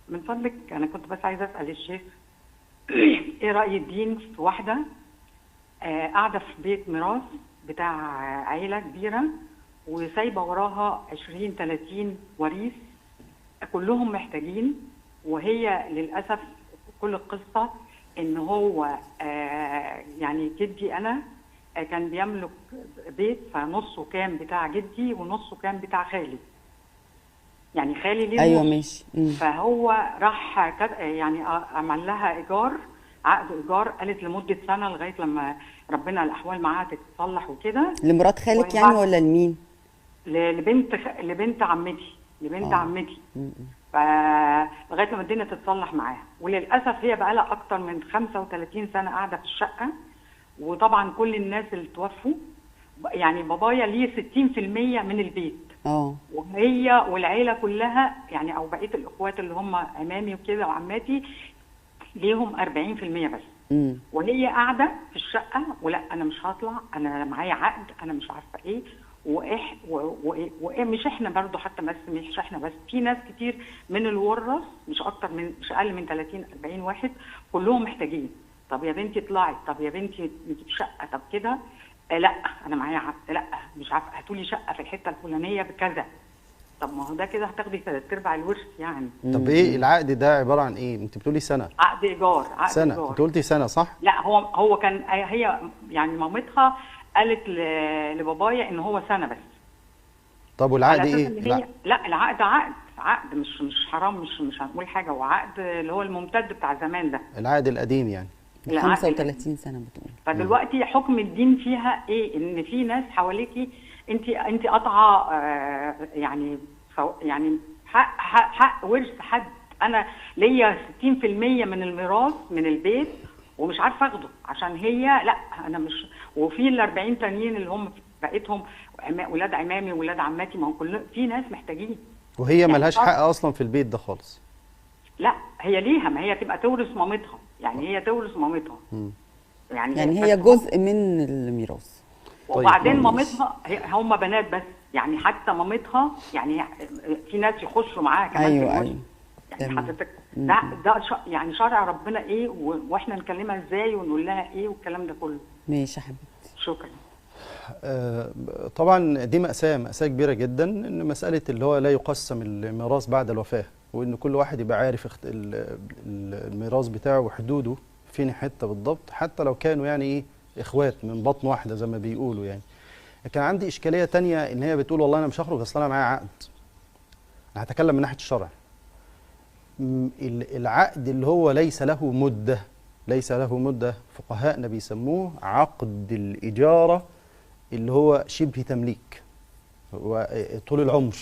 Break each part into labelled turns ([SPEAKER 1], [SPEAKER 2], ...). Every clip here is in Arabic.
[SPEAKER 1] من فضلك انا كنت بس عايزه اسال الشيخ ايه راي الدين في واحده قاعده في بيت ميراث بتاع عيله كبيره، وسايبه وراها 20 30 وريث كلهم محتاجين، وهي للاسف كل القصه ان هو يعني جدي انا كان بيملك بيت، فنصه كان بتاع جدي ونصه كان بتاع خالي، يعني خالي ليه
[SPEAKER 2] ايوه
[SPEAKER 1] نص.
[SPEAKER 2] ماشي.
[SPEAKER 1] فهو راح يعني عمل لها ايجار، عقد ايجار، قالت لمده سنه لغايه لما ربنا الاحوال معاها تتصلح وكده.
[SPEAKER 2] لمرات خالك يعني
[SPEAKER 1] وبعد
[SPEAKER 2] ولا لمين؟
[SPEAKER 1] لبنت عمتي، لبنت
[SPEAKER 2] اه.
[SPEAKER 1] عمتي.
[SPEAKER 2] م-
[SPEAKER 1] فلغايه لما الدنيا تتصلح معاها، وللاسف هي بقى لها اكتر من 35 سنه قاعده في الشقه. وطبعا كل الناس اللي توفوا، يعني بابايا ليه 60% من البيت،
[SPEAKER 2] اه.
[SPEAKER 1] وهي والعيله كلها يعني، او بقيه الاخوات اللي هم عمامي وكده وعماتي ليهم 40% بس.
[SPEAKER 2] امم.
[SPEAKER 1] وهي قاعده في الشقه، ولا انا مش هطلع، انا معايا عقد، انا مش عارفه ايه. ومش احنا برضو حتى، بس مش احنا بس، في ناس كتير من الورث، مش اقل من 30 40 واحد، كلهم محتاجين. طب يا بنتي اطلعي، طب يا بنتي انت في شقه، طب كده لا انا معايا عقد، لا مش عارفه، هاتوا لي شقه في الحته الفلانيه بكذا. طب ما هو ده كده هتاخدي ثلاث ارباع الورث يعني.
[SPEAKER 3] طب ايه العقد ده عباره عن ايه؟ انت بتقولي سنه.
[SPEAKER 1] عقد ايجار، عقد
[SPEAKER 3] سنه،
[SPEAKER 1] ايجار.
[SPEAKER 3] انت قلتي سنه صح؟
[SPEAKER 1] لا هو كان، هي يعني مامتها قالت لبابايا ان هو سنه بس،
[SPEAKER 3] طب
[SPEAKER 1] على
[SPEAKER 3] والعقد
[SPEAKER 1] اساس
[SPEAKER 3] ايه؟
[SPEAKER 1] ان
[SPEAKER 3] لا.
[SPEAKER 1] هي، لا العقد عقد مش حرام، مش هنقول حاجه، هو عقد اللي هو الممتد بتاع زمان ده،
[SPEAKER 3] العقد القديم يعني.
[SPEAKER 1] العقد القديم.
[SPEAKER 2] 35 سنه بتقول.
[SPEAKER 1] فدلوقتي حكم الدين فيها ايه؟ ان في ناس حواليكي انت قاطعه يعني يعني حق ورث حد. انا ليا 60% من الميراث من البيت ومش عارفه اخده، عشان هي لا انا مش، وفي ال 40 تانيين اللي هم بقيتهم ولاد عمامي ولاد عماتي، ما هو كل في ناس محتاجين.
[SPEAKER 3] وهي
[SPEAKER 1] يعني
[SPEAKER 3] ملهاش حق اصلا في البيت ده خالص.
[SPEAKER 1] لا هي ليها، ما هي تبقى تورث مامتها، يعني هي تورث مامتها.
[SPEAKER 2] يعني
[SPEAKER 1] بس
[SPEAKER 2] هي جزء من الميراث.
[SPEAKER 3] طيب
[SPEAKER 1] وبعدين
[SPEAKER 2] ماشي.
[SPEAKER 1] مامتها هم بنات بس، يعني حتى مامتها يعني في ناس يخشوا معاها كمان في
[SPEAKER 2] ايوه
[SPEAKER 1] الورث.
[SPEAKER 2] ايوه.
[SPEAKER 1] يعني
[SPEAKER 2] تمام.
[SPEAKER 1] حضرتك ده يعني شرع ربنا ايه، واحنا نكلمها ازاي ونقول لها ايه والكلام ده كله.
[SPEAKER 2] ماشي يا حبيبتي.
[SPEAKER 1] شكرا.
[SPEAKER 3] طبعا دي مأساة كبيرة جدا، ان مسألة اللي هو لا يقسم الميراث بعد الوفاة، وان كل واحد يبقى عارف الميراث بتاعه وحدوده فين حتة بالضبط، حتى لو كانوا يعني ايه اخوات من بطن واحدة زي ما بيقولوا يعني. كان عندي اشكالية تانية، ان هي بتقول والله انا مش هخرج اصل انا معايا عقد. انا هتكلم من ناحية الشرع. العقد اللي هو ليس له مدة فقهاءنا بيسموه عقد الإجارة، اللي هو شبه تمليك طول العمر،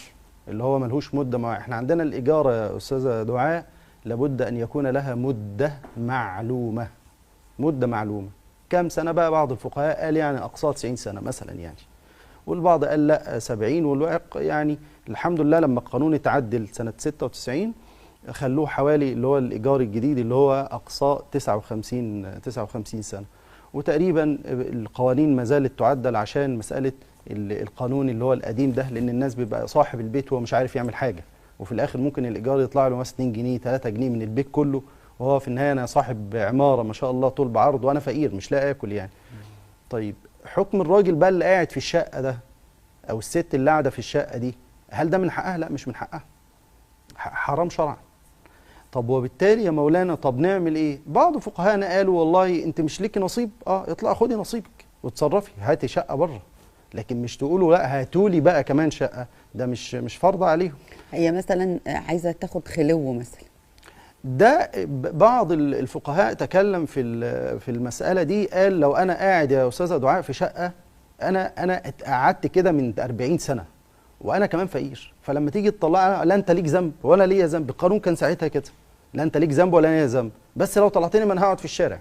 [SPEAKER 3] اللي هو ملهوش مدة. احنا عندنا الإجارة يا أستاذة دعاء لابد أن يكون لها مدة معلومة. كم سنة بقى؟ بعض الفقهاء قال يعني أقصى 90 سنة مثلا يعني، والبعض قال لا 70. والواقع يعني الحمد لله لما القانون اتعدل سنة 96 خلوه حوالي اللي هو الإيجار الجديد اللي هو أقصى 59 سنة. وتقريبا القوانين ما زالت تعدل عشان مسألة القانون اللي هو القديم ده، لأن الناس بيبقى صاحب البيت وهو مش عارف يعمل حاجة، وفي الآخر ممكن الإيجار يطلع له مثلا 2 جنيه 3 جنيه من البيت كله، وهو في النهاية أنا صاحب عمارة ما شاء الله طول بعرض وأنا فقير مش لاقي آكل يعني. طيب حكم الراجل بقى اللي قاعد في الشقة ده أو الست اللي قاعدة في الشقة دي، هل ده من حقها؟ لا مش من حقها، حرام شرعا. طب وبالتالي يا مولانا طب نعمل ايه؟ بعض فقهاءنا قالوا والله انت مش ليكي نصيب، اطلع خدي نصيبك وتصرفي، هاتي شقه بره، لكن مش تقولوا لا هاتولي بقى كمان شقه، ده مش فرض عليهم.
[SPEAKER 2] هي مثلا عايزه تاخد خلو مثلا،
[SPEAKER 3] ده بعض الفقهاء تكلم في المساله دي، قال لو انا قاعد يا استاذه دعاء في شقه، انا قعدت كده من 40 سنه وانا كمان فقير، فلما تيجي تطلع لا انت ليك ذنب ولا ليا ذنب، القانون كان ساعتها كده، لا انت ليك ذنب ولا ليا ذنب، بس لو طلعتني ما انا هقعد في الشارع.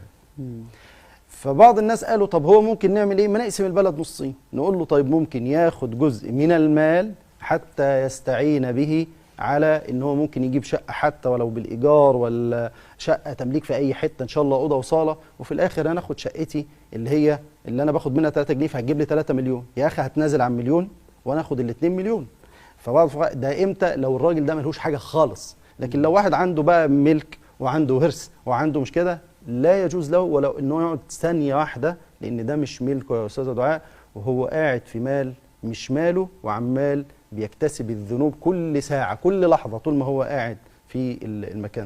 [SPEAKER 3] فبعض الناس قالوا طب هو ممكن نعمل ايه؟ ما نقسم البلد نصين، نقول له طيب ممكن ياخد جزء من المال حتى يستعين به على ان هو ممكن يجيب شقه حتى ولو بالايجار، ولا شقه تمليك في اي حته ان شاء الله اوضه وصاله، وفي الاخر انا اخد شقتي اللي انا باخد منها 3 جنيه فهتجيب لي 3 مليون، يا اخي هتنازل عن مليون وانا اخد ال 2 مليون. فبعض الفقهاء ده امتى؟ لو الراجل ده ملهوش حاجه خالص، لكن لو واحد عنده بقى ملك وعنده ورث وعنده مش كده، لا يجوز له ولو انه يقعد ثانيه واحده، لان ده مش ملكه يا استاذه دعاء، وهو قاعد في مال مش ماله، وعمال بيكتسب الذنوب كل ساعه كل لحظه طول ما هو قاعد في المكان